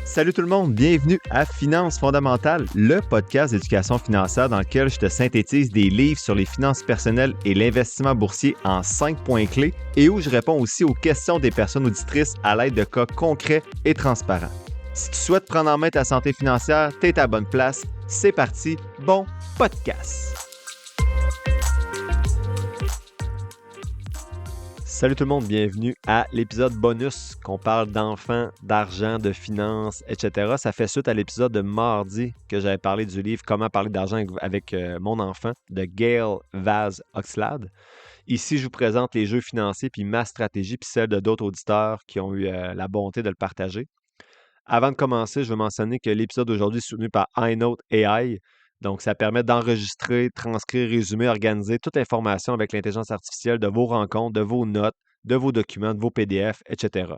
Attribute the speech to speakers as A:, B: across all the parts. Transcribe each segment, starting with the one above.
A: Salut tout le monde, bienvenue à Finances fondamentales, le podcast d'éducation financière dans lequel je te synthétise des livres sur les finances personnelles et l'investissement boursier en 5 points clés et où je réponds aussi aux questions des personnes auditrices à l'aide de cas concrets et transparents. Si tu souhaites prendre en main ta santé financière, t'es à la bonne place. C'est parti, bon podcast! Salut tout le monde, bienvenue à l'épisode bonus qu'on parle d'enfants, d'argent, de finances, etc. Ça fait suite à l'épisode de mardi que j'avais parlé du livre Comment parler d'argent avec mon enfant de Gail Vaz Oxlade. Ici, je vous présente les jeux financiers puis ma stratégie puis celle de d'autres auditeurs qui ont eu la bonté de le partager. Avant de commencer, je veux mentionner que l'épisode d'aujourd'hui est soutenu par iNote AI. Donc, ça permet d'enregistrer, transcrire, résumer, organiser toute l'information avec l'intelligence artificielle de vos rencontres, de vos notes, de vos documents, de vos PDF, etc.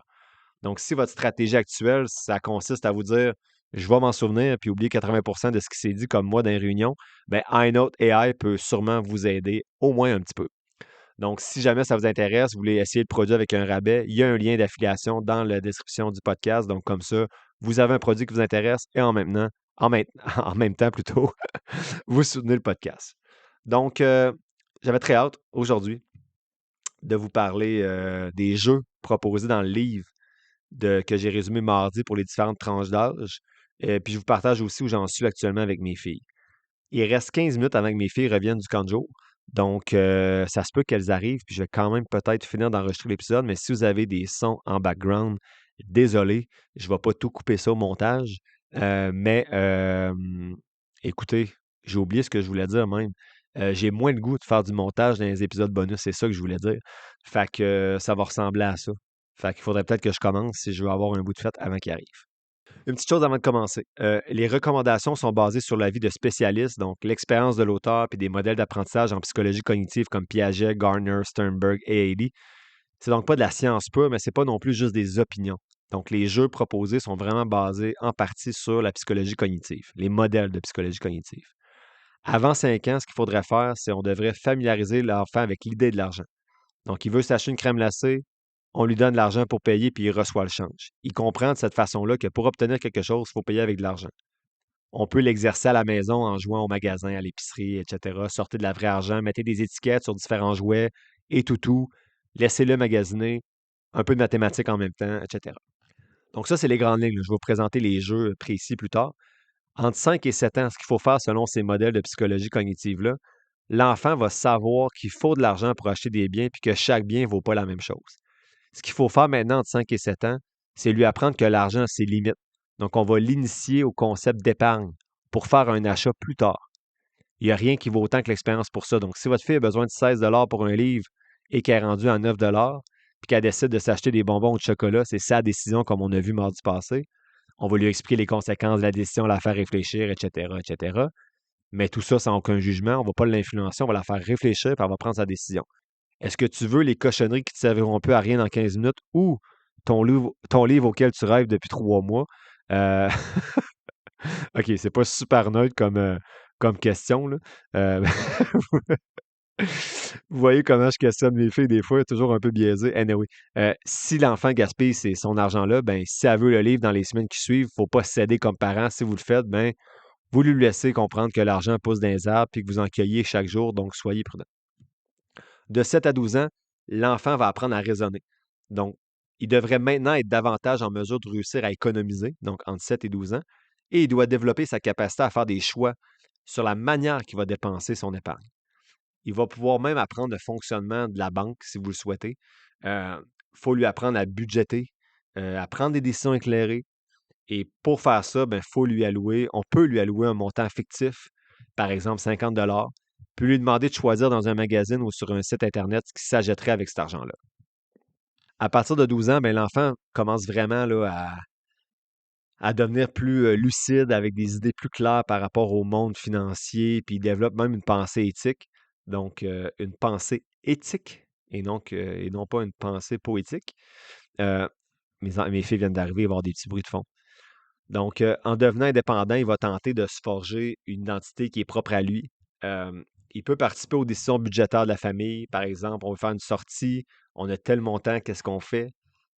A: Donc, si votre stratégie actuelle, ça consiste à vous dire je vais m'en souvenir puis oublier 80% de ce qui s'est dit comme moi dans les réunions, bien, iNote AI peut sûrement vous aider au moins un petit peu. Donc, si jamais ça vous intéresse, vous voulez essayer le produit avec un rabais, il y a un lien d'affiliation dans la description du podcast. Donc, comme ça, vous avez un produit qui vous intéresse et en même temps, en même temps plutôt, vous soutenez le podcast. Donc, j'avais très hâte aujourd'hui de vous parler des jeux proposés dans le livre que j'ai résumé mardi pour les différentes tranches d'âge. Puis, je vous partage aussi où j'en suis actuellement avec mes filles. Il reste 15 minutes avant que mes filles reviennent du camp de jour. Donc, ça se peut qu'elles arrivent, puis je vais quand même peut-être finir d'enregistrer l'épisode, mais si vous avez des sons en background, désolé, je ne vais pas tout couper ça au montage. Mais écoutez, j'ai oublié ce que je voulais dire même. J'ai moins le goût de faire du montage dans les épisodes bonus, c'est ça que je voulais dire. Fait que ça va ressembler à ça. Fait qu'il faudrait peut-être que je commence si je veux avoir un bout de fête avant qu'il arrive. Une petite chose avant de commencer. Les recommandations sont basées sur l'avis de spécialistes, donc l'expérience de l'auteur puis des modèles d'apprentissage en psychologie cognitive comme Piaget, Garner, Sternberg et Haley. C'est donc pas de la science pure, mais c'est pas non plus juste des opinions. Donc les jeux proposés sont vraiment basés en partie sur la psychologie cognitive, les modèles de psychologie cognitive. Avant 5 ans, ce qu'il faudrait faire, c'est on devrait familiariser l'enfant avec l'idée de l'argent. Donc, il veut s'acheter une crème glacée, on lui donne de l'argent pour payer, puis il reçoit le change. Il comprend de cette façon-là que pour obtenir quelque chose, il faut payer avec de l'argent. On peut l'exercer à la maison en jouant au magasin, à l'épicerie, etc. Sortez de la vraie argent, mettez des étiquettes sur différents jouets et tout. Laissez-le magasiner, un peu de mathématiques en même temps, etc. Donc, ça, c'est les grandes lignes. Je vais vous présenter les jeux précis plus tard. Entre 5 et 7 ans, ce qu'il faut faire selon ces modèles de psychologie cognitive-là, l'enfant va savoir qu'il faut de l'argent pour acheter des biens puis que chaque bien ne vaut pas la même chose. Ce qu'il faut faire maintenant entre 5 et 7 ans, c'est lui apprendre que l'argent a ses limites. Donc, on va l'initier au concept d'épargne pour faire un achat plus tard. Il n'y a rien qui vaut autant que l'expérience pour ça. Donc, si votre fille a besoin de 16 pour un livre et qu'elle est rendue à 9 puis qu'elle décide de s'acheter des bonbons ou de chocolat, c'est sa décision comme on a vu mardi passé. On va lui expliquer les conséquences de la décision, la faire réfléchir, etc., etc. Mais tout ça sans aucun jugement. On ne va pas l'influencer, on va la faire réfléchir puis elle va prendre sa décision. Est-ce que tu veux les cochonneries qui ne te serviront plus à rien dans 15 minutes ou ton livre auquel tu rêves depuis 3 mois? Euh, OK, c'est pas super neutre comme question, là. Euh, Vous voyez comment je questionne mes filles des fois, toujours un peu biaisé. Anyway, si l'enfant gaspille son argent-là, ben, si elle veut le livre dans les semaines qui suivent, il ne faut pas céder comme parent. Si vous le faites, ben, vous lui laissez comprendre que l'argent pousse dans les arbres et que vous en cueillez chaque jour, donc soyez prudent. De 7 à 12 ans, l'enfant va apprendre à raisonner. Donc, il devrait maintenant être davantage en mesure de réussir à économiser, donc entre 7 et 12 ans, et il doit développer sa capacité à faire des choix sur la manière qu'il va dépenser son épargne. Il va pouvoir même apprendre le fonctionnement de la banque, si vous le souhaitez. Il faut lui apprendre à budgéter, à prendre des décisions éclairées. Et pour faire ça, on peut lui allouer un montant fictif, par exemple 50 puis lui demander de choisir dans un magazine ou sur un site Internet ce qui s'achèterait avec cet argent-là. À partir de 12 ans, l'enfant commence vraiment là, à devenir plus lucide, avec des idées plus claires par rapport au monde financier, puis il développe même une pensée éthique. Donc, une pensée éthique et non pas une pensée poétique. Euh, mes filles viennent d'arriver, il va y avoir des petits bruits de fond. Donc, en devenant indépendant, il va tenter de se forger une identité qui est propre à lui. Il peut participer aux décisions budgétaires de la famille. Par exemple, on veut faire une sortie, on a tel montant, qu'est-ce qu'on fait?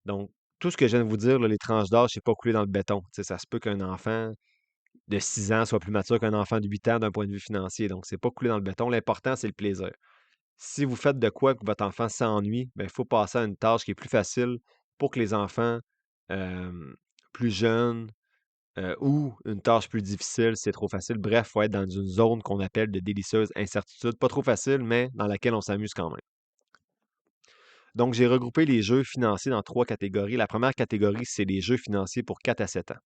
A: Donc, tout ce que je viens de vous dire, là, les tranches d'âge, c'est pas coulé dans le béton. Tu sais, ça se peut qu'un enfant de 6 ans soit plus mature qu'un enfant de 8 ans d'un point de vue financier. Donc, c'est pas coulé dans le béton. L'important, c'est le plaisir. Si vous faites de quoi que votre enfant s'ennuie, ben, il faut passer à une tâche qui est plus facile pour que les enfants euh, plus jeunes ou une tâche plus difficile, c'est trop facile. Bref, il faut être dans une zone qu'on appelle de délicieuse incertitude. Pas trop facile, mais dans laquelle on s'amuse quand même. Donc, j'ai regroupé les jeux financiers dans 3 catégories. La première catégorie, c'est les jeux financiers pour 4 à 7 ans.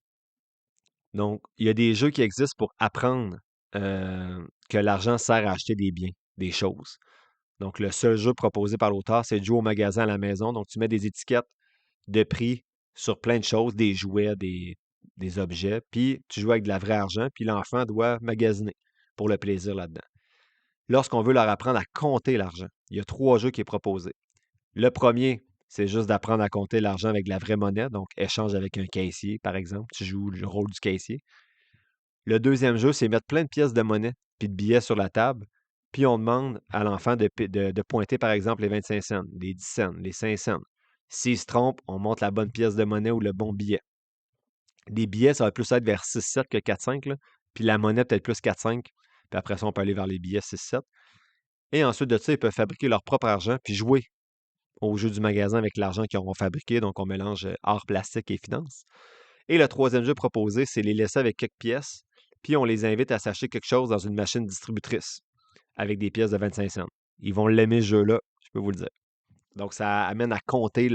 A: Donc, il y a des jeux qui existent pour apprendre que l'argent sert à acheter des biens, des choses. Donc, le seul jeu proposé par l'auteur, c'est de jouer au magasin à la maison. Donc, tu mets des étiquettes de prix sur plein de choses, des jouets, des objets, puis tu joues avec de la vraie argent, puis l'enfant doit magasiner pour le plaisir là-dedans. Lorsqu'on veut leur apprendre à compter l'argent, il y a 3 jeux qui est proposé. Le premier, c'est juste d'apprendre à compter l'argent avec de la vraie monnaie, donc échange avec un caissier, par exemple. Tu joues le rôle du caissier. Le deuxième jeu, c'est mettre plein de pièces de monnaie puis de billets sur la table, puis on demande à l'enfant de pointer, par exemple, les 25 cents, les 10 cents, les 5 cents. S'il se trompe, on montre la bonne pièce de monnaie ou le bon billet. Les billets, ça va plus être vers 6-7 que 4-5, là, puis la monnaie peut-être plus 4-5, puis après ça, on peut aller vers les billets 6-7. Et ensuite de ça, ils peuvent fabriquer leur propre argent, puis jouer au jeu du magasin avec l'argent qu'ils auront fabriqué. Donc, on mélange art plastique et finance. Et le troisième jeu proposé, c'est les laisser avec quelques pièces, puis on les invite à s'acheter quelque chose dans une machine distributrice avec des pièces de 25 cents. Ils vont l'aimer ce jeu-là, je peux vous le dire. Donc, ça amène à compter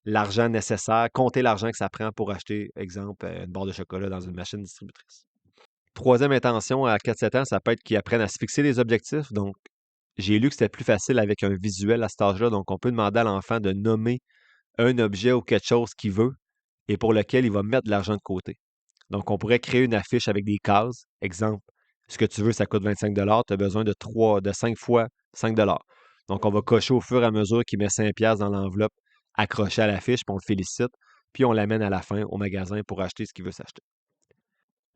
A: l'argent nécessaire, compter l'argent que ça prend pour acheter, exemple, une barre de chocolat dans une machine distributrice. Troisième intention à 4-7 ans, ça peut être qu'ils apprennent à se fixer des objectifs. Donc, j'ai lu que c'était plus facile avec un visuel à cet âge-là. Donc, on peut demander à l'enfant de nommer un objet ou quelque chose qu'il veut et pour lequel il va mettre de l'argent de côté. Donc, on pourrait créer une affiche avec des cases. Exemple, ce que tu veux, ça coûte 25 tu as besoin de 5 fois 5 Donc, on va cocher au fur et à mesure qu'il met 5 dans l'enveloppe accrochée à l'affiche, puis on le félicite, puis on l'amène à la fin au magasin pour acheter ce qu'il veut s'acheter.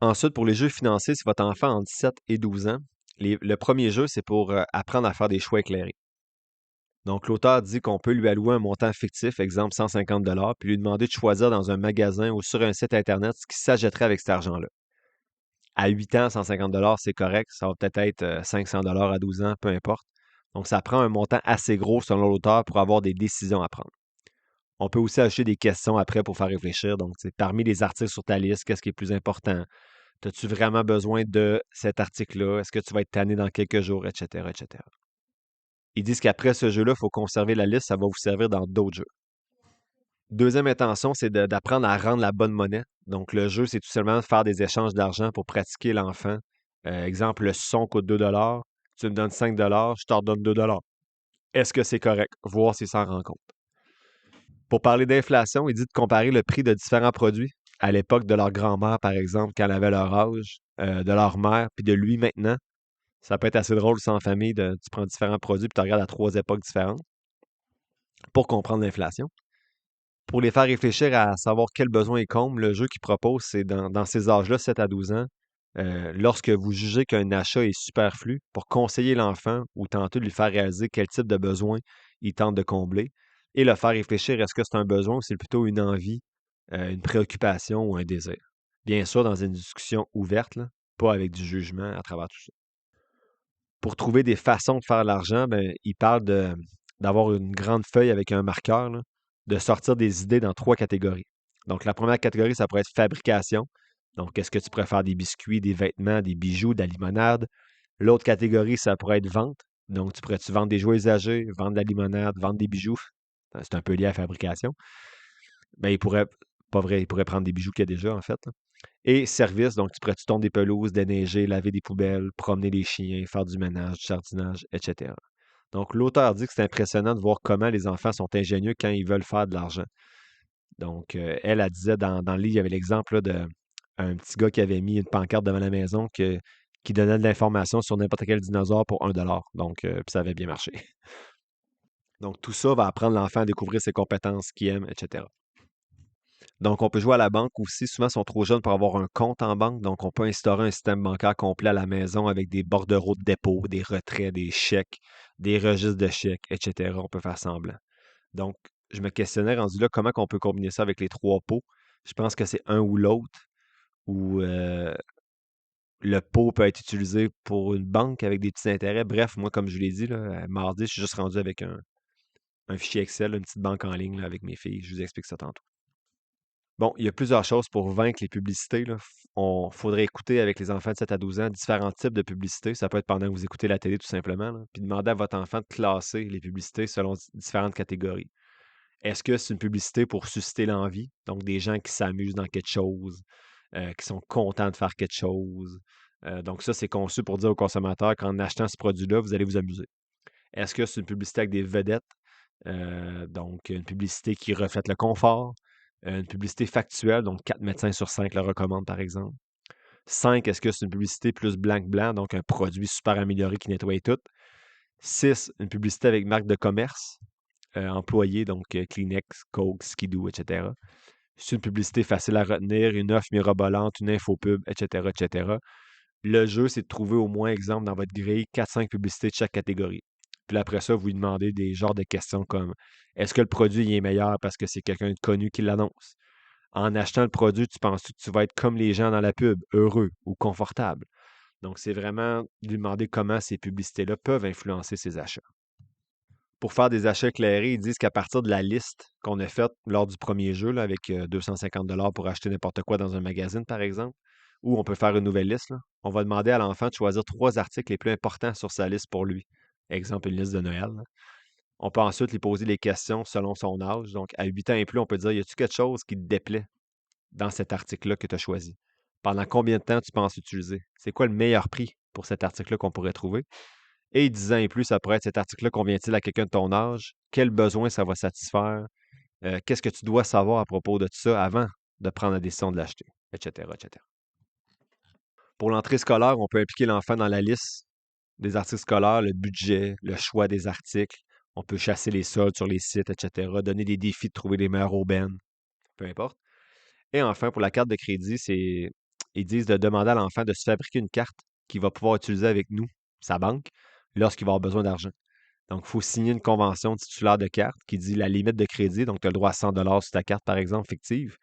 A: Ensuite, pour les jeux financiers, si votre enfant a entre 7 et 12 ans, le premier jeu, c'est pour apprendre à faire des choix éclairés. Donc, l'auteur dit qu'on peut lui allouer un montant fictif, exemple 150 puis lui demander de choisir dans un magasin ou sur un site Internet ce qui s'achèterait avec cet argent-là. À 8 ans, 150 c'est correct. Ça va peut-être être 500 à 12 ans, peu importe. Donc, ça prend un montant assez gros selon l'auteur pour avoir des décisions à prendre. On peut aussi acheter des questions après pour faire réfléchir. Donc, c'est parmi les articles sur ta liste, qu'est-ce qui est plus important? As-tu vraiment besoin de cet article-là? Est-ce que tu vas être tanné dans quelques jours, etc., etc. Ils disent qu'après ce jeu-là, il faut conserver la liste, ça va vous servir dans d'autres jeux. Deuxième intention, c'est d'apprendre à rendre la bonne monnaie. Donc, le jeu, c'est tout simplement de faire des échanges d'argent pour pratiquer l'enfant. Exemple, le son coûte 2 tu me donnes 5 je t'en redonne 2 Est-ce que c'est correct? Voir s'il s'en rend compte. Pour parler d'inflation, il dit de comparer le prix de différents produits à l'époque de leur grand-mère, par exemple, quand elle avait leur âge, de leur mère, puis de lui maintenant. Ça peut être assez drôle, sans famille, tu prends différents produits puis tu regardes à 3 époques différentes pour comprendre l'inflation. Pour les faire réfléchir à savoir quels besoins ils comblent, le jeu qu'ils propose, c'est dans ces âges-là, 7 à 12 ans, lorsque vous jugez qu'un achat est superflu, pour conseiller l'enfant ou tenter de lui faire réaliser quel type de besoin il tente de combler et le faire réfléchir, est-ce que c'est un besoin ou c'est plutôt une envie, une préoccupation ou un désir. Bien sûr, dans une discussion ouverte, là, pas avec du jugement à travers tout ça. Pour trouver des façons de faire de l'argent, ben, il parle d'avoir une grande feuille avec un marqueur, là, de sortir des idées dans 3 catégories. Donc, la première catégorie, ça pourrait être fabrication. Donc, est-ce que tu préfères des biscuits, des vêtements, des bijoux, de la limonade? L'autre catégorie, ça pourrait être vente. Donc, tu pourrais-tu vendre des jouets usagés, vendre de la limonade, vendre des bijoux? C'est un peu lié à la fabrication. Ben, pas vrai, il pourrait prendre des bijoux qu'il y a déjà, en fait, là. Et service, donc tu pourrais-tu tondre des pelouses, déneiger, laver des poubelles, promener les chiens, faire du ménage, du jardinage, etc. Donc, l'auteur dit que c'est impressionnant de voir comment les enfants sont ingénieux quand ils veulent faire de l'argent. Donc, elle disait dans le livre, il y avait l'exemple là, d'un petit gars qui avait mis une pancarte devant la maison qui donnait de l'information sur n'importe quel dinosaure pour 1 Donc, puis ça avait bien marché. Donc, tout ça va apprendre l'enfant à découvrir ses compétences, ce qu'il aime, etc. Donc, on peut jouer à la banque aussi. Souvent, ils sont trop jeunes pour avoir un compte en banque. Donc, on peut instaurer un système bancaire complet à la maison avec des bordereaux de dépôt, des retraits, des chèques, des registres de chèques, etc. On peut faire semblant. Donc, je me questionnais rendu là, comment qu'on peut combiner ça avec les 3 pots? Je pense que c'est un ou l'autre, ou le pot peut être utilisé pour une banque avec des petits intérêts. Bref, moi, comme je l'ai dit, là, mardi, je suis juste rendu avec un fichier Excel, une petite banque en ligne là, avec mes filles. Je vous explique ça tantôt. Bon, il y a plusieurs choses pour vaincre les publicités, là. On faudrait écouter avec les enfants de 7 à 12 ans différents types de publicités. Ça peut être pendant que vous écoutez la télé, tout simplement, là. Puis demander à votre enfant de classer les publicités selon différentes catégories. Est-ce que c'est une publicité pour susciter l'envie? Donc, des gens qui s'amusent dans quelque chose, qui sont contents de faire quelque chose. Donc, ça, c'est conçu pour dire aux consommateurs qu'en achetant ce produit-là, vous allez vous amuser. Est-ce que c'est une publicité avec des vedettes? Donc, une publicité qui reflète le confort. Une publicité factuelle, donc 4 médecins sur 5 le recommandent, par exemple. 5, est-ce que c'est une publicité plus blanc-blanc, donc un produit super amélioré qui nettoie tout? 6, une publicité avec marque de commerce, employé, donc Kleenex, Coke, Skidoo, etc. C'est une publicité facile à retenir, une offre mirobolante, une infopub, etc., etc. Le jeu, c'est de trouver au moins, exemple, dans votre grille, 4-5 publicités de chaque catégorie. Puis après ça, vous lui demandez des genres de questions comme est-ce que le produit il est meilleur parce que c'est quelqu'un de connu qui l'annonce? En achetant le produit, tu penses que tu vas être comme les gens dans la pub, heureux ou confortable? Donc, c'est vraiment de lui demander comment ces publicités-là peuvent influencer ses achats. Pour faire des achats éclairés, ils disent qu'à partir de la liste qu'on a faite lors du premier jeu, là, avec 250 pour acheter n'importe quoi dans un magazine, par exemple, ou on peut faire une nouvelle liste, là, on va demander à l'enfant de choisir 3 articles les plus importants sur sa liste pour lui. Exemple, une liste de Noël, là. On peut ensuite lui poser les questions selon son âge. Donc, à 8 ans et plus, on peut dire, y a-t-il quelque chose qui te déplaît dans cet article-là que tu as choisi? Pendant combien de temps tu penses utiliser? C'est quoi le meilleur prix pour cet article-là qu'on pourrait trouver? Et 10 ans et plus, ça pourrait être cet article-là convient-il à quelqu'un de ton âge? Quel besoin ça va satisfaire? Qu'est-ce que tu dois savoir à propos de tout ça avant de prendre la décision de l'acheter? Etc., etc. Pour l'entrée scolaire, on peut impliquer l'enfant dans la liste des articles scolaires, le budget, le choix des articles. On peut chasser les soldes sur les sites, etc. Donner des défis de trouver les meilleures aubaines, peu importe. Et enfin, pour la carte de crédit, ils disent de demander à l'enfant de se fabriquer une carte qu'il va pouvoir utiliser avec nous, sa banque, lorsqu'il va avoir besoin d'argent. Donc, il faut signer une convention de titulaire de carte qui dit la limite de crédit. Donc, tu as le droit à 100 sur ta carte, par exemple, fictive.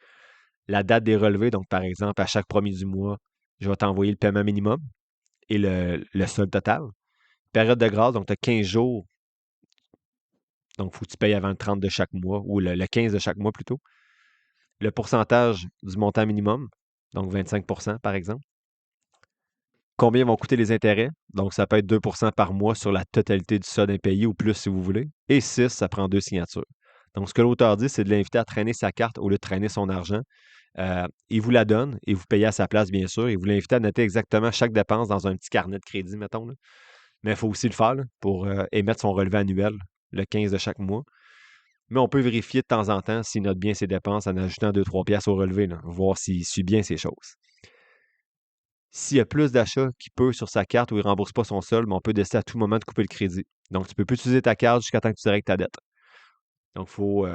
A: La date des relevés. Donc, par exemple, à chaque premier du mois, je vais t'envoyer le paiement minimum et le solde total. Période de grâce, donc tu as 15 jours. Donc, il faut que tu payes avant le 30 de chaque mois ou le 15 de chaque mois plutôt. Le pourcentage du montant minimum, donc 25 par exemple. Combien vont coûter les intérêts? Donc, ça peut être 2 par mois sur la totalité du solde impayé ou plus si vous voulez. Et 6, ça prend 2 signatures. Donc, ce que l'auteur dit, c'est de l'inviter à traîner sa carte au lieu de traîner son argent. Il vous la donne et vous payez à sa place, bien sûr. Et vous l'invitez à noter exactement chaque dépense dans un petit carnet de crédit, mettons, là. Mais il faut aussi le faire là, pour émettre son relevé annuel le 15 de chaque mois. Mais on peut vérifier de temps en temps s'il note bien ses dépenses en ajoutant 2-3 pièces au relevé, là, voir s'il suit bien ses choses. S'il y a plus d'achats qu'il peut sur sa carte ou il ne rembourse pas son solde, mais on peut décider à tout moment de couper le crédit. Donc, tu ne peux plus utiliser ta carte jusqu'à temps que tu règles ta dette. Donc, faut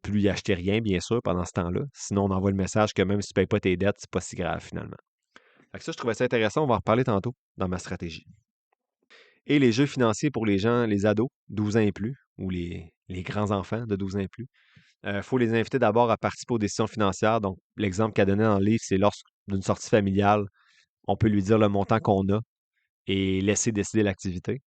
A: plus y acheter rien, bien sûr, pendant ce temps-là. Sinon, on envoie le message que même si tu ne payes pas tes dettes, c'est pas si grave finalement. Fait que ça, je trouvais ça intéressant. On va en reparler tantôt dans ma stratégie. Et les jeux financiers pour les gens, les ados, 12 ans et plus, ou les grands enfants de 12 ans et plus. Il faut les inviter d'abord à participer aux décisions financières. Donc, l'exemple qu'a donné dans le livre, c'est lors d'une sortie familiale, on peut lui dire le montant qu'on a et laisser décider l'activité.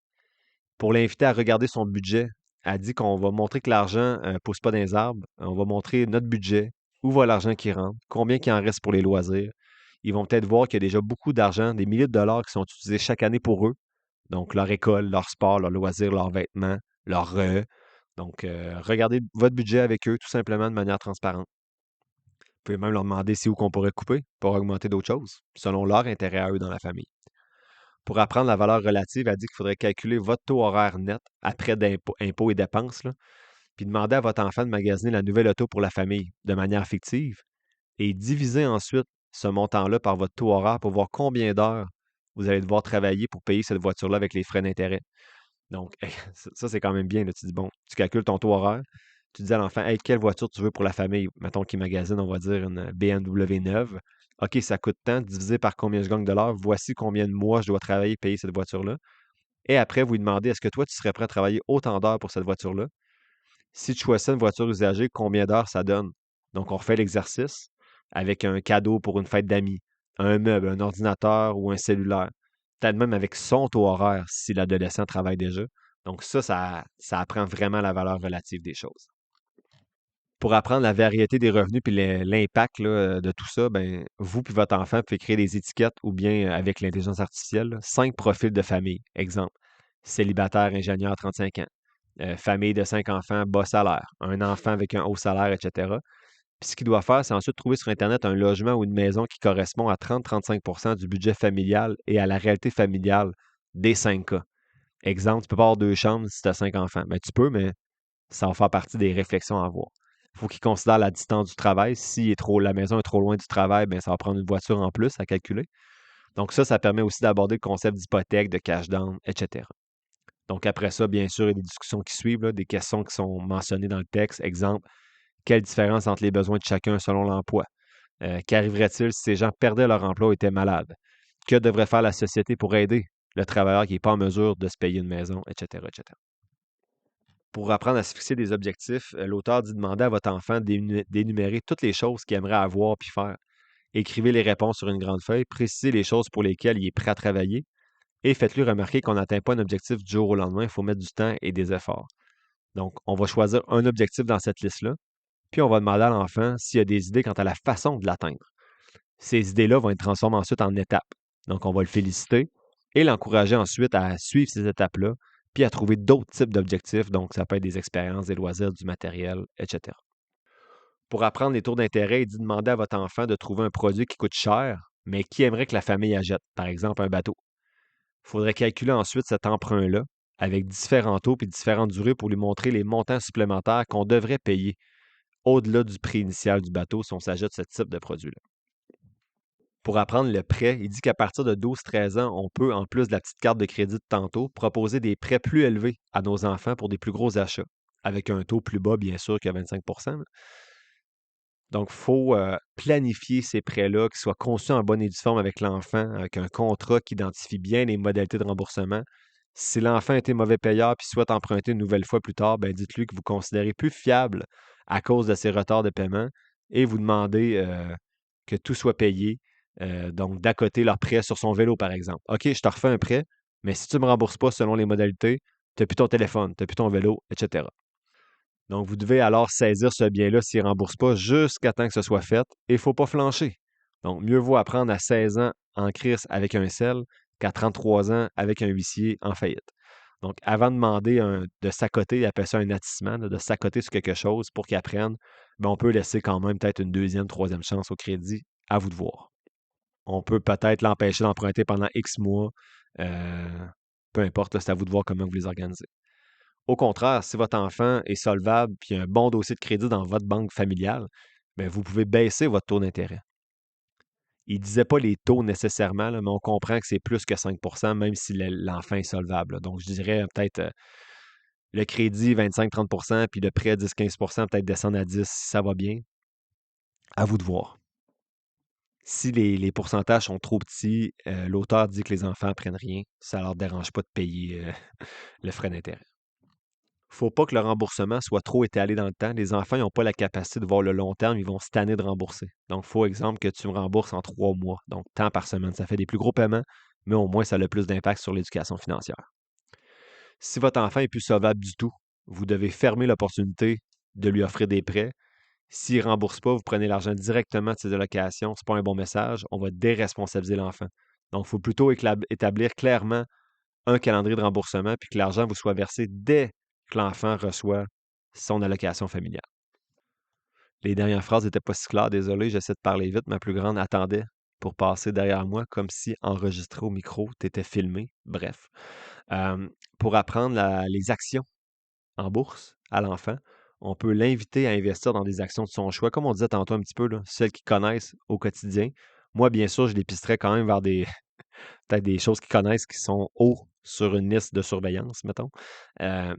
A: Pour l'inviter à regarder son budget, elle dit qu'on va montrer que l'argent ne pousse pas dans les arbres. On va montrer notre budget, où va l'argent qui rentre, combien il en reste pour les loisirs. Ils vont peut-être voir qu'il y a déjà beaucoup d'argent, des milliers de dollars qui sont utilisés chaque année pour eux. Donc, leur école, leur sport, leurs loisirs, leurs vêtements, leurs donc, regardez votre budget avec eux tout simplement de manière transparente. Vous pouvez même leur demander c'est où qu'on pourrait couper pour augmenter d'autres choses, selon leur intérêt à eux dans la famille. Pour apprendre la valeur relative, elle dit qu'il faudrait calculer votre taux horaire net après impôts et dépenses, là, puis demander à votre enfant de magasiner la nouvelle auto pour la famille de manière fictive et diviser ensuite ce montant-là par votre taux horaire pour voir combien d'heures vous allez devoir travailler pour payer cette voiture-là avec les frais d'intérêt. Donc, ça, c'est quand même bien. Là. Tu dis, bon, tu calcules ton taux horaire, tu dis à l'enfant, hey, quelle voiture tu veux pour la famille? Mettons qu'il magasine, on va dire une BMW neuve. OK, ça coûte tant, divisé par combien je gagne de l'heure. Voici combien de mois je dois travailler payer cette voiture-là. Et après, vous lui demandez, est-ce que toi, tu serais prêt à travailler autant d'heures pour cette voiture-là? Si tu choisis une voiture usagée, combien d'heures ça donne? Donc, on refait l'exercice avec un cadeau pour une fête d'amis, un meuble, un ordinateur ou un cellulaire. Peut-être même avec son taux horaire si l'adolescent travaille déjà. Donc, ça apprend vraiment la valeur relative des choses. Pour apprendre la variété des revenus puis l'impact là, de tout ça, ben, vous puis votre enfant pouvez créer des étiquettes ou bien avec l'intelligence artificielle, là, 5 profils de famille. Exemple, célibataire, ingénieur, 35 ans. Famille de 5 enfants, bas salaire. Un enfant avec un haut salaire, etc. Puis ce qu'il doit faire, c'est ensuite trouver sur Internet un logement ou une maison qui correspond à 30-35% du budget familial et à la réalité familiale des 5 cas. Exemple, tu peux pas avoir 2 chambres si tu as 5 enfants. Ben, tu peux, mais ça va faire partie des réflexions à avoir. Il faut qu'il considère la distance du travail. Si la maison est trop loin du travail, ben, ça va prendre une voiture en plus à calculer. Donc ça permet aussi d'aborder le concept d'hypothèque, de cash down, etc. Donc après ça, bien sûr, il y a des discussions qui suivent, là, des questions qui sont mentionnées dans le texte. Exemple, quelle différence entre les besoins de chacun selon l'emploi? Qu'arriverait-il si ces gens perdaient leur emploi ou étaient malades? Que devrait faire la société pour aider le travailleur qui n'est pas en mesure de se payer une maison, etc., etc. Pour apprendre à se fixer des objectifs, l'auteur dit demander à votre enfant d'énumérer toutes les choses qu'il aimerait avoir puis faire. Écrivez les réponses sur une grande feuille, précisez les choses pour lesquelles il est prêt à travailler et faites-lui remarquer qu'on n'atteint pas un objectif du jour au lendemain. Il faut mettre du temps et des efforts. Donc, on va choisir un objectif dans cette liste-là, puis on va demander à l'enfant s'il y a des idées quant à la façon de l'atteindre. Ces idées-là vont être transformées ensuite en étapes. Donc, on va le féliciter et l'encourager ensuite à suivre ces étapes-là, puis à trouver d'autres types d'objectifs. Donc, ça peut être des expériences, des loisirs, du matériel, etc. Pour apprendre les taux d'intérêt, il dit demander à votre enfant de trouver un produit qui coûte cher, mais qui aimerait que la famille achète, par exemple un bateau. Il faudrait calculer ensuite cet emprunt-là avec différents taux et différentes durées pour lui montrer les montants supplémentaires qu'on devrait payer au-delà du prix initial du bateau si on s'achète ce type de produit-là. Pour apprendre le prêt, il dit qu'à partir de 12-13 ans, on peut, en plus de la petite carte de crédit de tantôt, proposer des prêts plus élevés à nos enfants pour des plus gros achats, avec un taux plus bas, bien sûr, que 25. Donc, il faut planifier ces prêts-là, qu'ils soient conçus en bonne et due forme avec l'enfant, avec un contrat qui identifie bien les modalités de remboursement. Si l'enfant était mauvais payeur puis souhaite emprunter une nouvelle fois plus tard, ben dites-lui que vous considérez plus fiable à cause de ces retards de paiement et vous demandez que tout soit payé. Donc, d'à côté leur prêt sur son vélo, par exemple. OK, je te refais un prêt, mais si tu ne me rembourses pas selon les modalités, tu n'as plus ton téléphone, tu n'as plus ton vélo, etc. Donc, vous devez alors saisir ce bien-là s'il ne rembourse pas jusqu'à temps que ce soit fait et il ne faut pas flancher. Donc, mieux vaut apprendre à 16 ans en crise avec un sel qu'à 33 ans avec un huissier en faillite. Donc, avant de demander de s'accoter, il appelle ça un attissement, de s'accoter sur quelque chose pour qu'il apprenne, ben, on peut laisser quand même peut-être une deuxième, troisième chance au crédit, à vous de voir. On peut peut-être l'empêcher d'emprunter pendant X mois. Peu importe, là, c'est à vous de voir comment vous les organisez. Au contraire, si votre enfant est solvable puis a un bon dossier de crédit dans votre banque familiale, bien, vous pouvez baisser votre taux d'intérêt. Il ne disait pas les taux nécessairement, là, mais on comprend que c'est plus que 5 même si l'enfant est solvable, là. Donc, je dirais peut-être le crédit 25-30 puis le prêt 10-15 peut-être descendre à 10 si ça va bien. À vous de voir. Si les pourcentages sont trop petits, l'auteur dit que les enfants apprennent rien. Ça ne leur dérange pas de payer le frais d'intérêt. Faut pas que le remboursement soit trop étalé dans le temps. Les enfants n'ont pas la capacité de voir le long terme, ils vont se tanner de rembourser. Donc, il faut, exemple, que tu me rembourses en 3 mois, donc tant par semaine. Ça fait des plus gros paiements, mais au moins, ça a le plus d'impact sur l'éducation financière. Si votre enfant est plus solvable du tout, vous devez fermer l'opportunité de lui offrir des prêts. S'il ne rembourse pas, vous prenez l'argent directement de ses allocations. Ce n'est pas un bon message. On va déresponsabiliser l'enfant. Donc, il faut plutôt établir clairement un calendrier de remboursement puis que l'argent vous soit versé dès que l'enfant reçoit son allocation familiale. Les dernières phrases n'étaient pas si claires, désolé, j'essaie de parler vite. Ma plus grande attendait pour passer derrière moi comme si enregistré au micro, tu étais filmé. Bref. Pour apprendre les actions en bourse à l'enfant, on peut l'inviter à investir dans des actions de son choix, comme on disait tantôt un petit peu, là, celles qu'ils connaissent au quotidien. Moi, bien sûr, je les pisterais quand même vers peut-être des choses qu'ils connaissent qui sont hauts sur une liste de surveillance, mettons.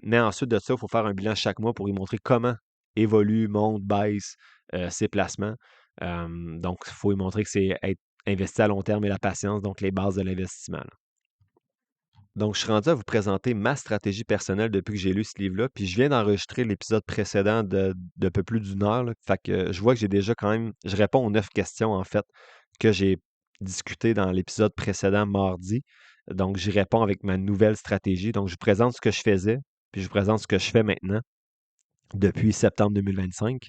A: Mais ensuite de ça, il faut faire un bilan chaque mois pour lui montrer comment évolue, monte, baisse ses placements. Donc, il faut lui montrer que c'est être investi à long terme et la patience, donc les bases de l'investissement, là. Donc, je suis rendu à vous présenter ma stratégie personnelle depuis que j'ai lu ce livre-là. Puis, je viens d'enregistrer l'épisode précédent de peu plus d'une heure, là. Fait que je vois que j'ai déjà quand même. Je réponds aux 9 questions, en fait, que j'ai discutées dans l'épisode précédent mardi. Donc, j'y réponds avec ma nouvelle stratégie. Donc, je vous présente ce que je faisais, puis je vous présente ce que je fais maintenant depuis septembre 2025.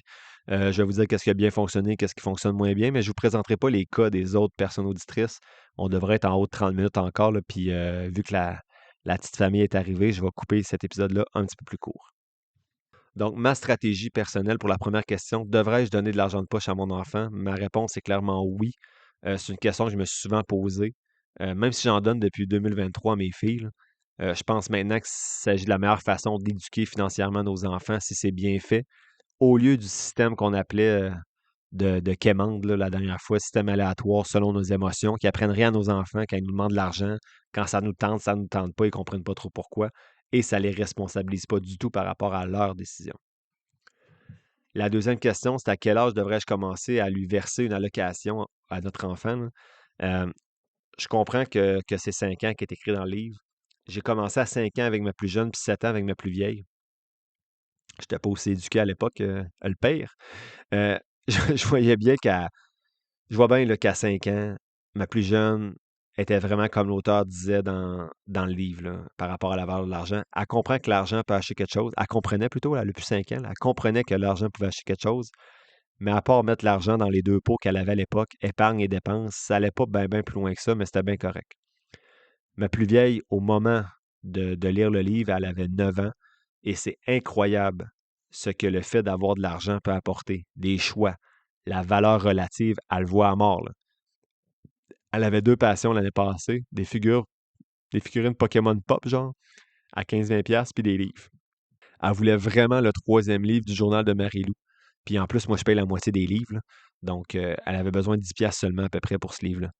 A: Je vais vous dire qu'est-ce qui a bien fonctionné, qu'est-ce qui fonctionne moins bien, mais je ne vous présenterai pas les cas des autres personnes auditrices. On devrait être en haut de 30 minutes encore, là, puis vu que la petite famille est arrivée, je vais couper cet épisode-là un petit peu plus court. Donc, ma stratégie personnelle pour la première question, devrais-je donner de l'argent de poche à mon enfant? Ma réponse est clairement oui. C'est une question que je me suis souvent posée. Même si j'en donne depuis 2023 à mes filles, là, je pense maintenant qu'il s'agit de la meilleure façon d'éduquer financièrement nos enfants si c'est bien fait au lieu du système qu'on appelait de quémande là, la dernière fois, système aléatoire selon nos émotions, qui apprennent rien à nos enfants quand ils nous demandent de l'argent. Quand ça ne nous tente pas, ils ne comprennent pas trop pourquoi. Et ça ne les responsabilise pas du tout par rapport à leurs décisions. La deuxième question, c'est à quel âge devrais-je commencer à lui verser une allocation à notre enfant, là? Euh, je comprends que c'est 5 ans qui est écrit dans le livre. J'ai commencé à 5 ans avec ma plus jeune, puis 7 ans avec ma plus vieille. Je n'étais pas aussi éduqué à l'époque, le pire. Euh, je voyais bien je vois bien là, qu'à 5 ans, ma plus jeune était vraiment comme l'auteur disait dans le livre là, par rapport à la valeur de l'argent. Elle comprend que l'argent peut acheter quelque chose. Elle comprenait plutôt, elle a plus 5 ans, là, elle comprenait que l'argent pouvait acheter quelque chose, mais à part mettre l'argent dans les deux pots qu'elle avait à l'époque, épargne et dépenses, ça allait pas bien plus loin que ça, mais c'était bien correct. Ma plus vieille, au moment de lire le livre, elle avait 9 ans et c'est incroyable ce que le fait d'avoir de l'argent peut apporter, des choix, la valeur relative, elle le voit à mort, là. Elle avait deux passions l'année passée, des figurines Pokémon Pop, genre, à 15-20$, puis des livres. Elle voulait vraiment le troisième livre du journal de Marie-Lou. Puis en plus, moi, je paye la moitié des livres, là. Donc, elle avait besoin de 10$ seulement à peu près pour ce livre-là.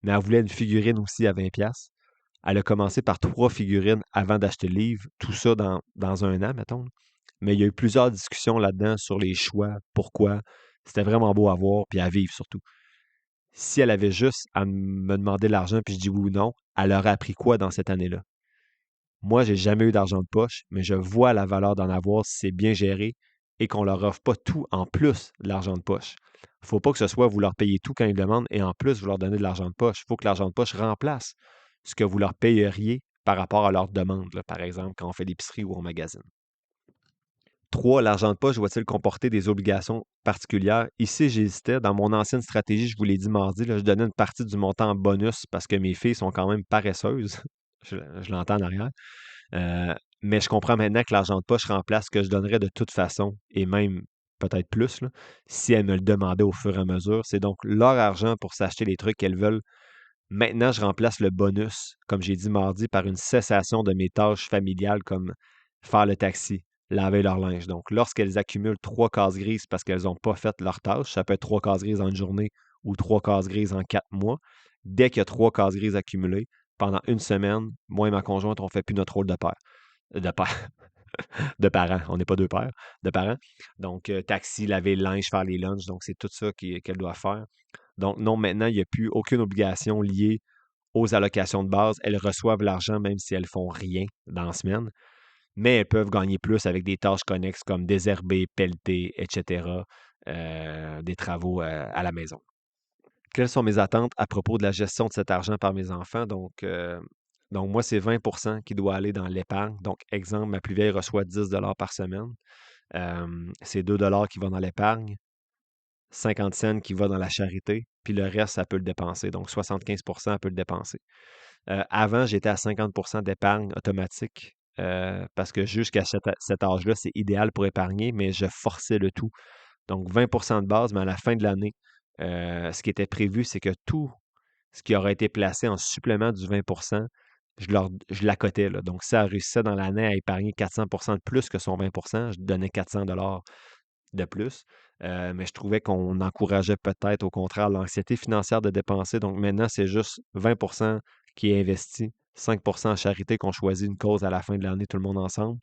A: Mais elle voulait une figurine aussi à 20$. Elle a commencé par 3 figurines avant d'acheter le livre, tout ça dans un an, mettons. Mais il y a eu plusieurs discussions là-dedans sur les choix, pourquoi. C'était vraiment beau à voir, puis à vivre surtout. Si elle avait juste à me demander de l'argent, puis je dis oui ou non, elle aurait appris quoi dans cette année-là? Moi, j'ai jamais eu d'argent de poche, mais je vois la valeur d'en avoir si c'est bien géré et qu'on leur offre pas tout en plus de l'argent de poche. Il ne faut pas que ce soit vous leur payez tout quand ils demandent et en plus vous leur donnez de l'argent de poche. Il faut que l'argent de poche remplace ce que vous leur payeriez par rapport à leur demande, là, par exemple, quand on fait l'épicerie ou on magasine. 3, l'argent de poche doit-il comporter des obligations particulières? Ici, j'hésitais. Dans mon ancienne stratégie, je vous l'ai dit mardi, là, je donnais une partie du montant en bonus parce que mes filles sont quand même paresseuses. Je l'entends en arrière. Mais je comprends maintenant que l'argent de poche remplace ce que je donnerais de toute façon, et même peut-être plus, là, si elles me le demandaient au fur et à mesure. C'est donc leur argent pour s'acheter les trucs qu'elles veulent. Maintenant, je remplace le bonus, comme j'ai dit mardi, par une cessation de mes tâches familiales comme faire le taxi, laver leur linge. Donc, lorsqu'elles accumulent 3 cases grises parce qu'elles n'ont pas fait leur tâche, ça peut être 3 cases grises en une journée ou 3 cases grises en 4 mois. Dès qu'il y a 3 cases grises accumulées, pendant une semaine, moi et ma conjointe, on ne fait plus notre rôle de père. De père, de parents. On n'est pas deux pères, de parents. Donc, taxi, laver le linge, faire les lunchs. Donc, c'est tout ça qu'elle doit faire. Donc, non, maintenant, il n'y a plus aucune obligation liée aux allocations de base. Elles reçoivent l'argent même si elles ne font rien dans la semaine, mais elles peuvent gagner plus avec des tâches connexes comme désherber, pelleter, etc., des travaux à la maison. Quelles sont mes attentes à propos de la gestion de cet argent par mes enfants? Donc moi, c'est 20% qui doit aller dans l'épargne. Donc, exemple, ma plus vieille reçoit 10$ par semaine. C'est 2$ qui vont dans l'épargne, 50 cents qui va dans la charité, puis le reste, ça peut le dépenser. Donc, 75%, elle peut le dépenser. Avant, j'étais à 50% d'épargne automatique parce que jusqu'à cet âge-là, c'est idéal pour épargner, mais je forçais le tout. Donc, 20% de base, mais à la fin de l'année, ce qui était prévu, c'est que tout ce qui aurait été placé en supplément du 20%, je l'accotais, là. Donc, si elle réussissait dans l'année à épargner 400% de plus que son 20%, je donnais 400$ de plus. Mais je trouvais qu'on encourageait peut-être au contraire l'anxiété financière de dépenser. Donc maintenant, c'est juste 20% qui est investi, 5% en charité qu'on choisit une cause à la fin de l'année, tout le monde ensemble,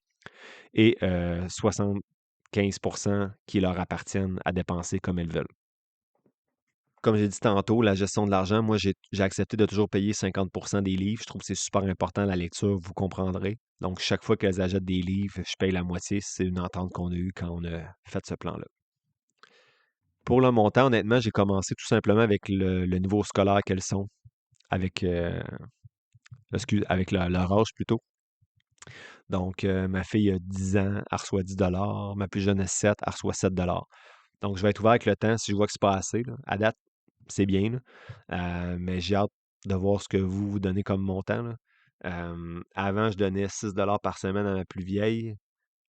A: et 75% qui leur appartiennent à dépenser comme elles veulent. Comme j'ai dit tantôt, la gestion de l'argent, moi, j'ai accepté de toujours payer 50% des livres. Je trouve que c'est super important la lecture, vous comprendrez. Donc, chaque fois qu'elles achètent des livres, je paye la moitié. C'est une entente qu'on a eue quand on a fait ce plan-là. Pour le montant, honnêtement, j'ai commencé tout simplement avec le niveau scolaire qu'elles sont, avec, avec leur âge plutôt. Donc, ma fille a 10 ans, elle reçoit 10 $. Ma plus jeune a 7, elle reçoit 7 $. Donc, je vais être ouvert avec le temps si je vois que c'est pas assez, là. À date, c'est bien, là. Mais j'ai hâte de voir ce que vous donnez comme montant, là. Avant, je donnais 6 $ par semaine à ma plus vieille.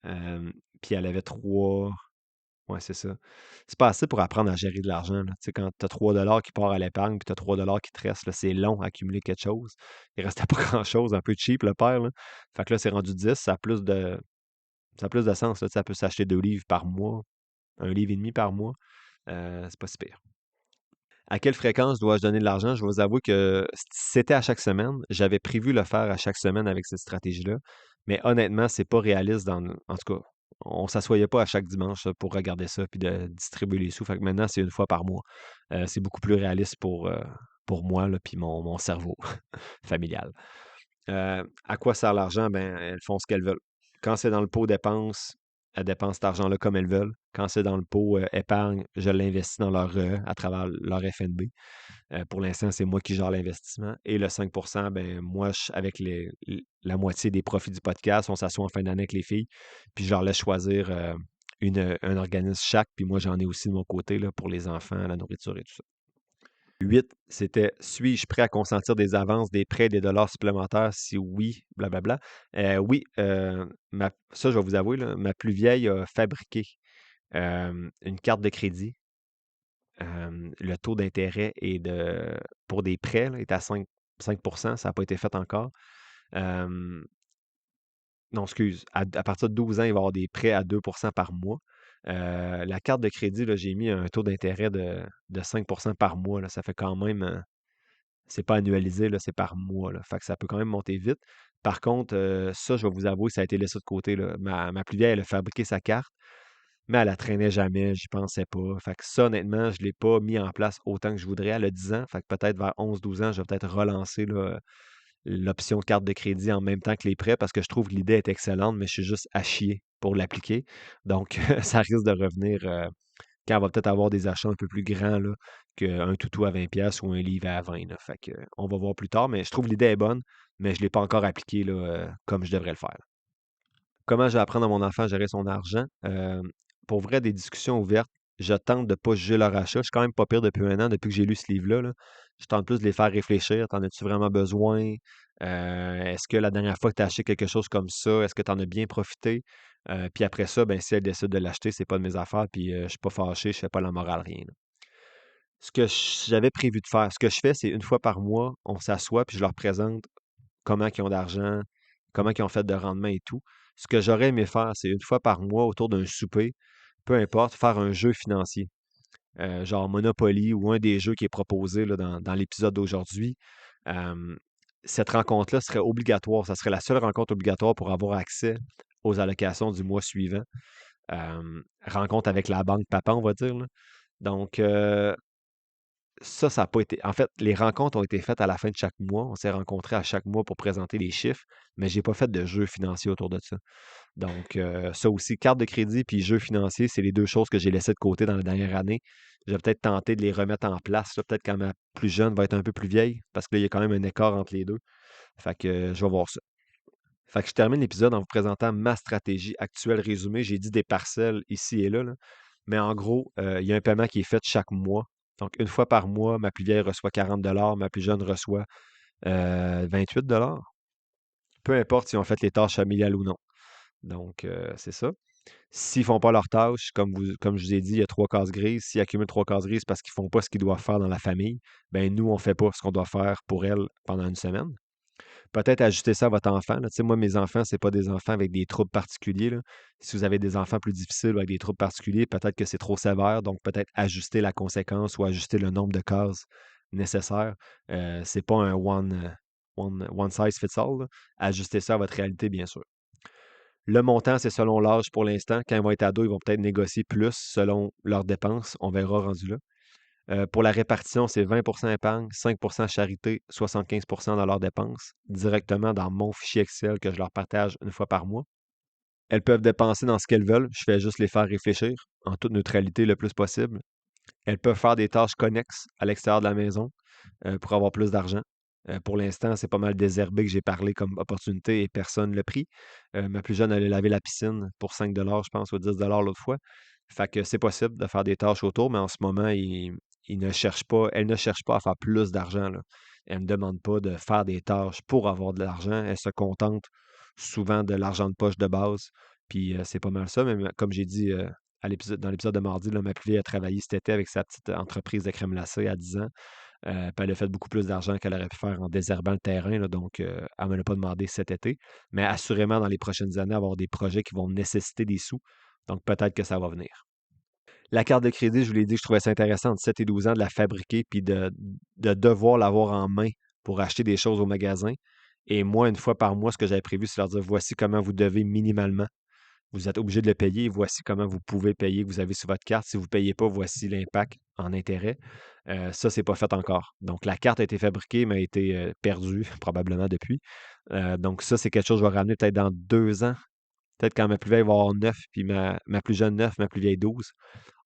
A: Puis elle avait 3. Ouais, c'est ça. C'est pas assez pour apprendre à gérer de l'argent, là. Tu sais, quand tu as 3 $ qui part à l'épargne, puis tu as 3 $ qui te restent, là, c'est long à accumuler quelque chose. Il restait pas grand-chose, un peu cheap, le père, là. Fait que là, c'est rendu 10, ça a plus de sens, là. Tu sais, elle peut s'acheter 2 livres par mois, un livre et demi par mois. C'est pas si pire. À quelle fréquence dois-je donner de l'argent? Je vais vous avouer que si c'était à chaque semaine. J'avais prévu le faire à chaque semaine avec cette stratégie-là. Mais honnêtement, c'est pas réaliste en tout cas, on s'assoyait pas à chaque dimanche là, pour regarder ça puis de distribuer les sous. Fait que maintenant, c'est une fois par mois. C'est beaucoup plus réaliste pour moi là, puis mon cerveau familial. À quoi sert l'argent? Ben, elles font ce qu'elles veulent. Quand c'est dans le pot dépenses, elles dépensent cet argent-là comme elles veulent. Quand c'est dans le pot épargne, je l'investis dans leur à travers leur FNB. Pour l'instant, c'est moi qui gère l'investissement. Et le 5 ben moi, avec la moitié des profits du podcast, on s'assoit en fin d'année avec les filles, puis je leur laisse choisir un organisme chaque, puis moi, j'en ai aussi de mon côté là, pour les enfants, la nourriture et tout ça. 8, c'était suis-je prêt à consentir des avances, des prêts, des dollars supplémentaires? Si oui, blablabla. Oui, ça, je vais vous avouer, là, ma plus vieille a fabriqué une carte de crédit. Le taux d'intérêt pour des prêts là, est à 5%, ça n'a pas été fait encore. Euh, non, excuse, à partir de 12 ans, il va y avoir des prêts à 2% par mois. La carte de crédit, là, j'ai mis un taux d'intérêt de 5% par mois. Là. Ça fait quand même, c'est pas annualisé, là, c'est par mois. Là. Fait que ça peut quand même monter vite. Par contre, ça, je vais vous avouer, ça a été laissé de côté. Là. Ma plus vieille, elle a fabriqué sa carte, mais elle la traînait jamais, j'y pensais pas. Fait que ça, honnêtement, je l'ai pas mis en place autant que je voudrais. Elle a 10 ans, fait que peut-être vers 11-12 ans, je vais peut-être relancer là, l'option de carte de crédit en même temps que les prêts parce que je trouve que l'idée est excellente, mais je suis juste à chier pour l'appliquer. Donc, ça risque de revenir quand elle va peut-être avoir des achats un peu plus grands là, qu'un toutou à 20$ ou un livre à 20. Là. Fait que, on va voir plus tard, mais je trouve l'idée est bonne, mais je ne l'ai pas encore appliquée là, comme je devrais le faire. Comment je vais apprendre à mon enfant à gérer son argent? Pour vrai, des discussions ouvertes. Je tente de ne pas juger leur achat. Je suis quand même pas pire depuis un an, depuis que j'ai lu ce livre-là, là. Je tente plus de les faire réfléchir. T'en as-tu vraiment besoin? Est-ce que la dernière fois que tu as acheté quelque chose comme ça, est-ce que tu en as bien profité? Puis après ça, ben, si elle décide de l'acheter, c'est pas de mes affaires, puis je suis pas fâché, je fais pas la morale, rien. Là. Ce que j'avais prévu de faire, ce que je fais, c'est une fois par mois, on s'assoit, puis je leur présente comment ils ont d'argent, comment ils ont fait de rendement et tout. Ce que j'aurais aimé faire, c'est une fois par mois, autour d'un souper, peu importe, faire un jeu financier, genre Monopoly ou un des jeux qui est proposé là, dans l'épisode d'aujourd'hui. Euh, cette rencontre-là serait obligatoire. Ça serait la seule rencontre obligatoire pour avoir accès aux allocations du mois suivant. Rencontre avec la banque papa, on va dire. Là. Donc, ça n'a pas été. En fait, les rencontres ont été faites à la fin de chaque mois. On s'est rencontrés à chaque mois pour présenter les chiffres, mais j'ai pas fait de jeu financier autour de ça. Donc, ça aussi, carte de crédit puis jeu financier, c'est les deux choses que j'ai laissées de côté dans la dernière année. Je vais peut-être tenter de les remettre en place, là, peut-être quand ma plus jeune va être un peu plus vieille, parce que là, il y a quand même un écart entre les deux. Fait que je vais voir ça. Fait que je termine l'épisode en vous présentant ma stratégie actuelle résumée. J'ai dit des parcelles ici et là, là. Mais en gros, il y a un paiement qui est fait chaque mois. Donc, une fois par mois, ma plus vieille reçoit 40 $, ma plus jeune reçoit 28 $. Peu importe si on fait les tâches familiales ou non. Donc, c'est ça. S'ils font pas leurs tâches, comme je vous ai dit, il y a 3 cases grises. S'ils accumulent 3 cases grises parce qu'ils font pas ce qu'ils doivent faire dans la famille, ben nous, on fait pas ce qu'on doit faire pour elles pendant une semaine. Peut-être ajuster ça à votre enfant. Là. Tu sais, moi, mes enfants, c'est pas des enfants avec des troubles particuliers. Là. Si vous avez des enfants plus difficiles ou avec des troubles particuliers, peut-être que c'est trop sévère. Donc, peut-être ajuster la conséquence ou ajuster le nombre de cases nécessaires. C'est pas un one size fits all. Là. Ajustez ça à votre réalité, bien sûr. Le montant, c'est selon l'âge pour l'instant. Quand ils vont être ados, ils vont peut-être négocier plus selon leurs dépenses. On verra rendu là. Pour la répartition, c'est 20% épargne, 5% charité, 75% dans leurs dépenses, directement dans mon fichier Excel que je leur partage une fois par mois. Elles peuvent dépenser dans ce qu'elles veulent. Je fais juste les faire réfléchir en toute neutralité le plus possible. Elles peuvent faire des tâches connexes à l'extérieur de la maison pour avoir plus d'argent. Pour l'instant, c'est pas mal désherbé que j'ai parlé comme opportunité et personne ne l'a pris. Ma plus jeune allait laver la piscine pour 5 je pense, ou 10 l'autre fois. Fait que c'est possible de faire des tâches autour, mais en ce moment, elle ne cherche pas à faire plus d'argent, là. Elle ne me demande pas de faire des tâches pour avoir de l'argent. Elle se contente souvent de l'argent de poche de base. Puis c'est pas mal ça. Mais comme j'ai dit dans l'épisode de mardi, là, ma plus vieille a travaillé cet été avec sa petite entreprise de crème glacée à 10 ans. Puis elle a fait beaucoup plus d'argent qu'elle aurait pu faire en désherbant le terrain, là, donc elle ne me l'a pas demandé cet été. Mais assurément, dans les prochaines années, avoir des projets qui vont nécessiter des sous. Donc peut-être que ça va venir. La carte de crédit, je vous l'ai dit que je trouvais ça intéressant entre 7 et 12 ans de la fabriquer puis de devoir l'avoir en main pour acheter des choses au magasin. Et moi, une fois par mois, ce que j'avais prévu, c'est leur dire voici comment vous devez minimalement. Vous êtes obligé de le payer. Voici comment vous pouvez payer que vous avez sur votre carte. Si vous ne payez pas, voici l'impact en intérêt. Ça, c'est pas fait encore. Donc, la carte a été fabriquée, mais a été perdue probablement depuis. Donc, ça, c'est quelque chose que je vais ramener peut-être dans 2 ans. Peut-être quand ma plus vieille va avoir 9, puis ma plus jeune 9, ma plus vieille 12.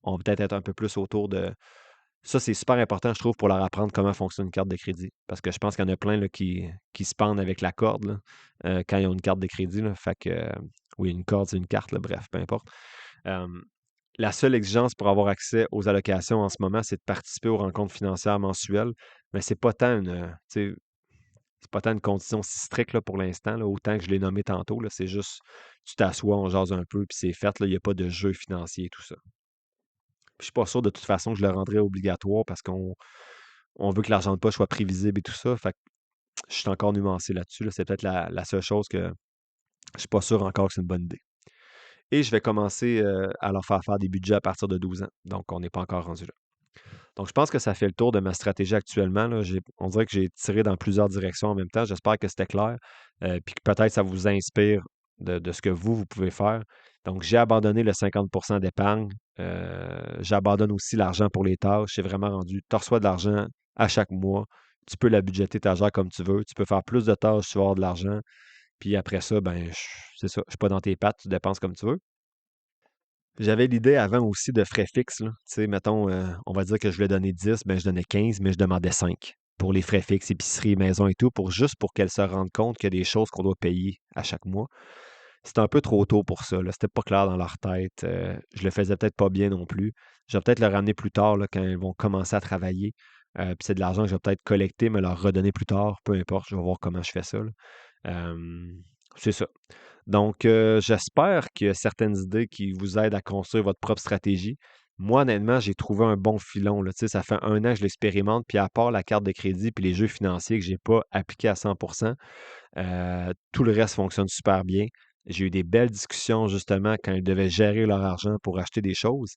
A: On va peut-être être un peu plus autour de. Ça, c'est super important, je trouve, pour leur apprendre comment fonctionne une carte de crédit. Parce que je pense qu'il y en a plein là, qui se pendent avec la corde là, quand ils ont une carte de crédit. Là. Fait que, oui, une corde, c'est une carte, là, bref, peu importe. Euh, la seule exigence pour avoir accès aux allocations en ce moment, c'est de participer aux rencontres financières mensuelles. Mais c'est pas tant c'est pas tant une condition si stricte là, pour l'instant, là, autant que je l'ai nommé tantôt. Là, c'est juste, tu t'assois, on jase un peu, puis c'est fait. Là, il n'y a pas de jeu financier et tout ça. Puis je suis pas sûr de toute façon que je le rendrais obligatoire parce qu'on veut que l'argent de poche soit prévisible et tout ça. Fait que je suis encore nuancé là-dessus. Là. C'est peut-être la seule chose que je suis pas sûr encore que c'est une bonne idée. Et je vais commencer à leur faire des budgets à partir de 12 ans. Donc, on n'est pas encore rendu là. Donc, je pense que ça fait le tour de ma stratégie actuellement. Là. On dirait que j'ai tiré dans plusieurs directions en même temps. J'espère que c'était clair. Puis que peut-être ça vous inspire de ce que vous pouvez faire. Donc, j'ai abandonné le 50% d'épargne. J'abandonne aussi l'argent pour les tâches. C'est vraiment rendu, tu reçois de l'argent à chaque mois. Tu peux la budgéter ta gère comme tu veux. Tu peux faire plus de tâches, tu vas avoir de l'argent. Puis après ça, ben, c'est ça. Je suis pas dans tes pattes, tu dépenses comme tu veux. J'avais l'idée avant aussi de frais fixes, là. Tu sais, mettons, on va dire que je voulais donner 10, ben je donnais 15, mais je demandais 5 pour les frais fixes, épicerie, maison et tout, juste pour qu'elles se rendent compte qu'il y a des choses qu'on doit payer à chaque mois. C'était un peu trop tôt pour ça, là. C'était pas clair dans leur tête. Je le faisais peut-être pas bien non plus. Je vais peut-être le ramener plus tard, là, quand ils vont commencer à travailler. Puis c'est de l'argent que je vais peut-être collecter, mais leur redonner plus tard. Peu importe, je vais voir comment je fais ça, là. Euh, c'est ça. Donc, j'espère qu'il y a certaines idées qui vous aident à construire votre propre stratégie. Moi, honnêtement, j'ai trouvé un bon filon, là. Tu sais, ça fait 1 an que je l'expérimente, puis à part la carte de crédit puis les jeux financiers que je n'ai pas appliqués à 100%, tout le reste fonctionne super bien. J'ai eu des belles discussions, justement, quand ils devaient gérer leur argent pour acheter des choses.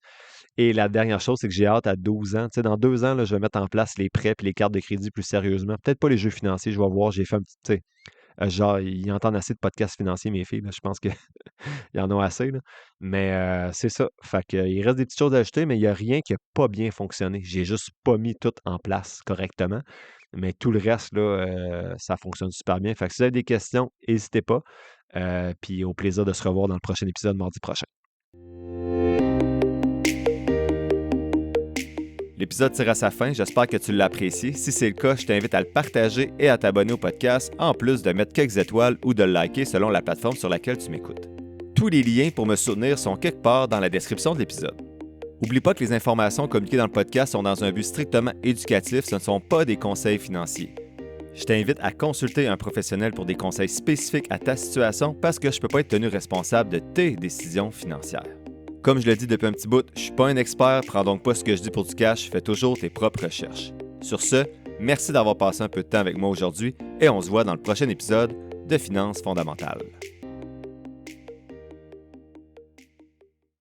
A: Et la dernière chose, c'est que j'ai hâte à 12 ans. Tu sais, dans 2 ans, là, je vais mettre en place les prêts et les cartes de crédit plus sérieusement. Peut-être pas les jeux financiers, je vais voir. J'ai fait un petit, tu sais, genre, ils entendent assez de podcasts financiers, mes filles. Là. Je pense qu'ils en ont assez. Là. Mais c'est ça. Fait que, il reste des petites choses à ajouter, mais il n'y a rien qui n'a pas bien fonctionné. J'ai juste pas mis tout en place correctement. Mais tout le reste, là, ça fonctionne super bien. Fait que si vous avez des questions, n'hésitez pas. Puis au plaisir de se revoir dans le prochain épisode mardi prochain. L'épisode tire à sa fin, j'espère que tu l'as apprécié. Si c'est le cas, je t'invite à le partager et à t'abonner au podcast, en plus de mettre quelques étoiles ou de le liker selon la plateforme sur laquelle tu m'écoutes. Tous les liens pour me soutenir sont quelque part dans la description de l'épisode. N'oublie pas que les informations communiquées dans le podcast sont dans un but strictement éducatif, ce ne sont pas des conseils financiers. Je t'invite à consulter un professionnel pour des conseils spécifiques à ta situation parce que je ne peux pas être tenu responsable de tes décisions financières. Comme je le dis depuis un petit bout, je ne suis pas un expert, prends donc pas ce que je dis pour du cash, fais toujours tes propres recherches. Sur ce, merci d'avoir passé un peu de temps avec moi aujourd'hui et on se voit dans le prochain épisode de Finances fondamentales.